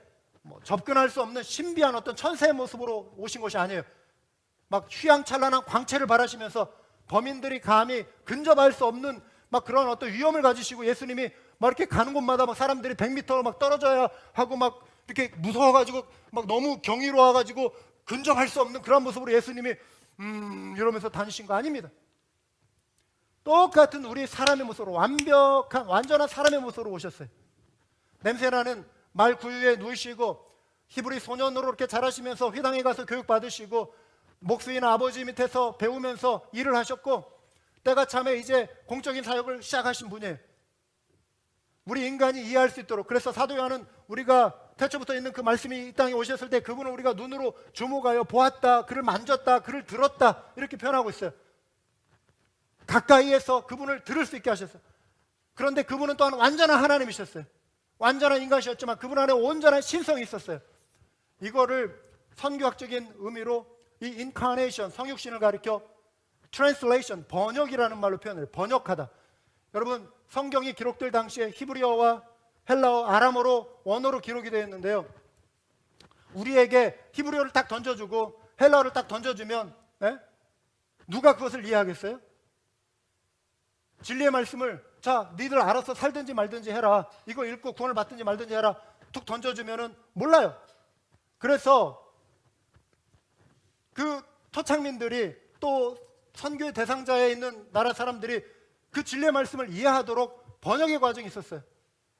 뭐 접근할 수 없는 신비한 어떤 천사의 모습으로 오신 것이 아니에요. 막 휘황찬란한 광채를 발하시면서 범인들이 감히 근접할 수 없는 막 그런 어떤 위험을 가지시고 예수님이 막 이렇게 가는 곳마다 막 사람들이 100m 막 떨어져야 하고 막 이렇게 무서워가지고 막 너무 경이로워가지고 근접할 수 없는 그런 모습으로 예수님이 이러면서 다니신 거 아닙니다. 똑같은 우리 사람의 모습으로 완벽한 완전한 사람의 모습으로 오셨어요. 냄새나는 말 구유에 누우시고 히브리 소년으로 이렇게 자라시면서 회당에 가서 교육받으시고 목수인 아버지 밑에서 배우면서 일을 하셨고 때가 참에 이제 공적인 사역을 시작하신 분이에요. 우리 인간이 이해할 수 있도록. 그래서 사도 요한은 우리가 태초부터 있는 그 말씀이 이 땅에 오셨을 때 그분을 우리가 눈으로 주목하여 보았다, 그를 만졌다, 그를 들었다 이렇게 표현하고 있어요. 가까이에서 그분을 들을 수 있게 하셨어요. 그런데 그분은 또한 완전한 하나님이셨어요. 완전한 인간이셨지만 그분 안에 온전한 신성이 있었어요. 이거를 선교학적인 의미로 이 incarnation, 성육신을 가리켜 translation, 번역이라는 말로 표현해요. 번역하다. 여러분, 성경이 기록될 당시에 히브리어와 헬라어, 아람어로 원어로 기록이 되어 있는데요. 우리에게 히브리어를 딱 던져주고 헬라어를 딱 던져주면 누가 그것을 이해하겠어요? 진리의 말씀을 자, 니들 알아서 살든지 말든지 해라. 이거 읽고 구원을 받든지 말든지 해라. 툭 던져주면은 몰라요. 그래서 그 토착민들이 또 선교의 대상자에 있는 나라 사람들이 그 진리의 말씀을 이해하도록 번역의 과정이 있었어요.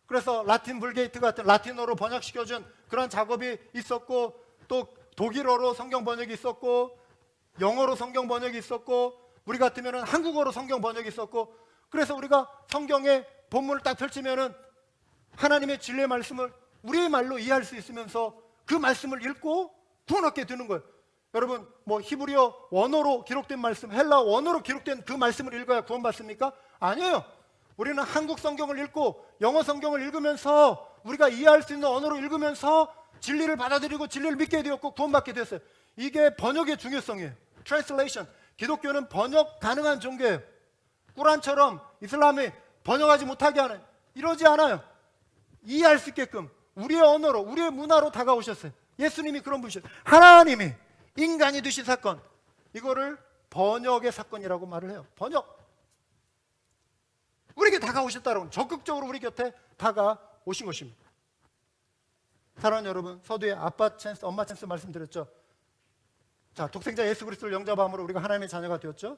그래서 라틴 불게이트 같은 라틴어로 번역시켜준 그런 작업이 있었고 또 독일어로 성경 번역이 있었고 영어로 성경 번역이 있었고 우리 같으면 한국어로 성경 번역이 있었고 그래서 우리가 성경의 본문을 딱 펼치면은 하나님의 진리의 말씀을 우리의 말로 이해할 수 있으면서 그 말씀을 읽고 구원 얻게 되는 거예요. 여러분 뭐 히브리어 원어로 기록된 말씀, 헬라 원어로 기록된 그 말씀을 읽어야 구원 받습니까? 아니에요. 우리는 한국 성경을 읽고 영어 성경을 읽으면서 우리가 이해할 수 있는 언어로 읽으면서 진리를 받아들이고 진리를 믿게 되었고 구원받게 되었어요. 이게 번역의 중요성이에요. Translation. 기독교는 번역 가능한 종교예요. 꾸란처럼 이슬람이 번역하지 못하게 하는 이러지 않아요. 이해할 수 있게끔 우리의 언어로 우리의 문화로 다가오셨어요. 예수님이 그런 분이셨어요. 하나님이 인간이 되신 사건, 이거를 번역의 사건이라고 말을 해요. 번역. 우리에게 다가오셨다라고 적극적으로 우리 곁에 다가오신 것입니다. 사랑하는 여러분, 서두에 아빠 찬스, 엄마 찬스 말씀드렸죠. 자, 독생자 예수 그리스도를 영접함으로 우리가 하나님의 자녀가 되었죠.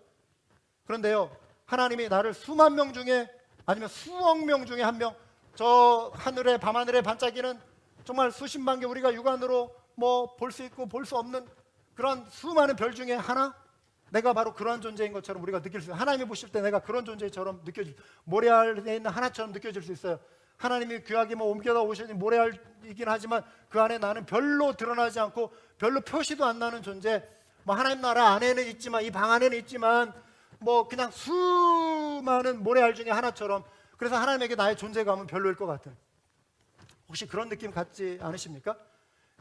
그런데요, 하나님이 나를 수만 명 중에 아니면 수억 명 중에 한 명, 저 하늘에 밤하늘에 반짝이는 정말 수십만 개 우리가 육안으로 뭐 볼 수 있고 볼 수 없는 그런 수많은 별 중에 하나, 내가 바로 그러한 존재인 것처럼 우리가 느낄 수 있어요. 하나님이 보실 때 내가 그런 존재처럼 느껴질, 모래알에 있는 하나처럼 느껴질 수 있어요. 하나님이 귀하게 뭐 옮겨다 오시니 모래알이긴 하지만 그 안에 나는 별로 드러나지 않고 별로 표시도 안 나는 존재. 뭐 하나님 나라 안에는 있지만 이 방 안에는 있지만 뭐 그냥 수많은 모래알 중에 하나처럼, 그래서 하나님에게 나의 존재감은 별로일 것 같은, 혹시 그런 느낌 갖지 않으십니까?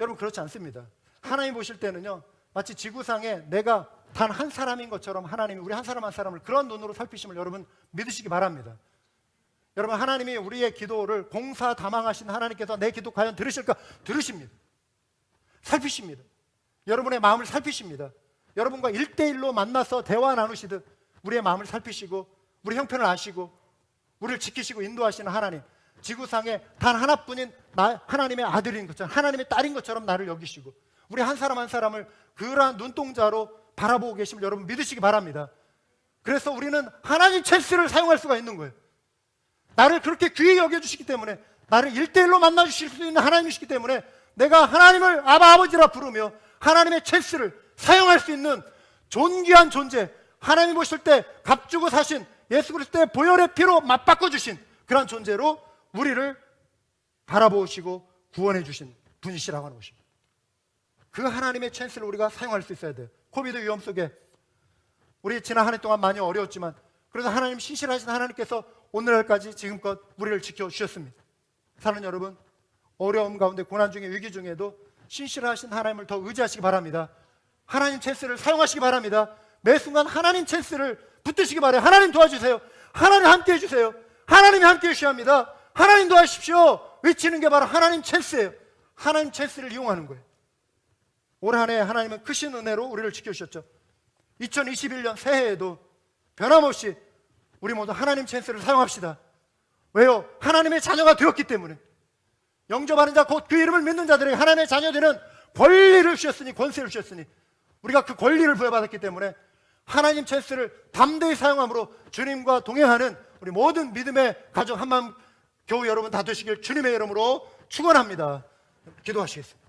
여러분 그렇지 않습니다. 하나님 보실 때는요 마치 지구상에 내가 단 한 사람인 것처럼 하나님이 우리 한 사람 한 사람을 그런 눈으로 살피심을 여러분 믿으시기 바랍니다. 여러분 하나님이 우리의 기도를 공사다망하신 하나님께서 내 기도 과연 들으실까? 들으십니다. 살피십니다. 여러분의 마음을 살피십니다. 여러분과 1대1로 만나서 대화 나누시듯 우리의 마음을 살피시고 우리 형편을 아시고 우리를 지키시고 인도하시는 하나님, 지구상에 단 하나뿐인 하나님의 아들인 것처럼 하나님의 딸인 것처럼 나를 여기시고 우리 한 사람 한 사람을 그러한 눈동자로 바라보고 계심을 여러분 믿으시기 바랍니다. 그래서 우리는 하나님 찬스를 사용할 수가 있는 거예요. 나를 그렇게 귀히 여겨주시기 때문에, 나를 1대1로 만나주실 수 있는 하나님이시기 때문에 내가 하나님을 아버지라 부르며 하나님의 찬스를 사용할 수 있는 존귀한 존재, 하나님 보실 때 값주고 사신 예수 그리스도의 보혈의 피로 맞바꿔 주신 그런 존재로 우리를 바라보시고 구원해 주신 분이시라고 하는 것입니다. 그 하나님의 찬스를 우리가 사용할 수 있어야 돼요. 코비드 위험 속에 우리 지난 한 해 동안 많이 어려웠지만 그래서 하나님 신실하신 하나님께서 오늘날까지 지금껏 우리를 지켜주셨습니다. 사랑하는 여러분, 어려움 가운데 고난 중에 위기 중에도 신실하신 하나님을 더 의지하시기 바랍니다. 하나님 찬스를 사용하시기 바랍니다. 매 순간 하나님 찬스를 붙드시기 바라요. 하나님 도와주세요. 하나님 함께 해주세요. 하나님이 함께 해주셔야 합니다. 하나님 도와주십시오. 외치는 게 바로 하나님 찬스예요. 하나님 찬스를 이용하는 거예요. 올 한 해 하나님은 크신 은혜로 우리를 지켜주셨죠. 2021년 새해에도 변함없이 우리 모두 하나님 찬스를 사용합시다. 왜요? 하나님의 자녀가 되었기 때문에. 영접하는 자 곧 그 이름을 믿는 자들에게 하나님의 자녀되는 권리를 주셨으니, 권세를 주셨으니, 우리가 그 권리를 부여받았기 때문에 하나님 찬스를 담대히 사용함으로 주님과 동행하는 우리 모든 믿음의 가족 한마음 교우 여러분 다 되시길 주님의 이름으로 축원합니다. 기도하시겠습니다.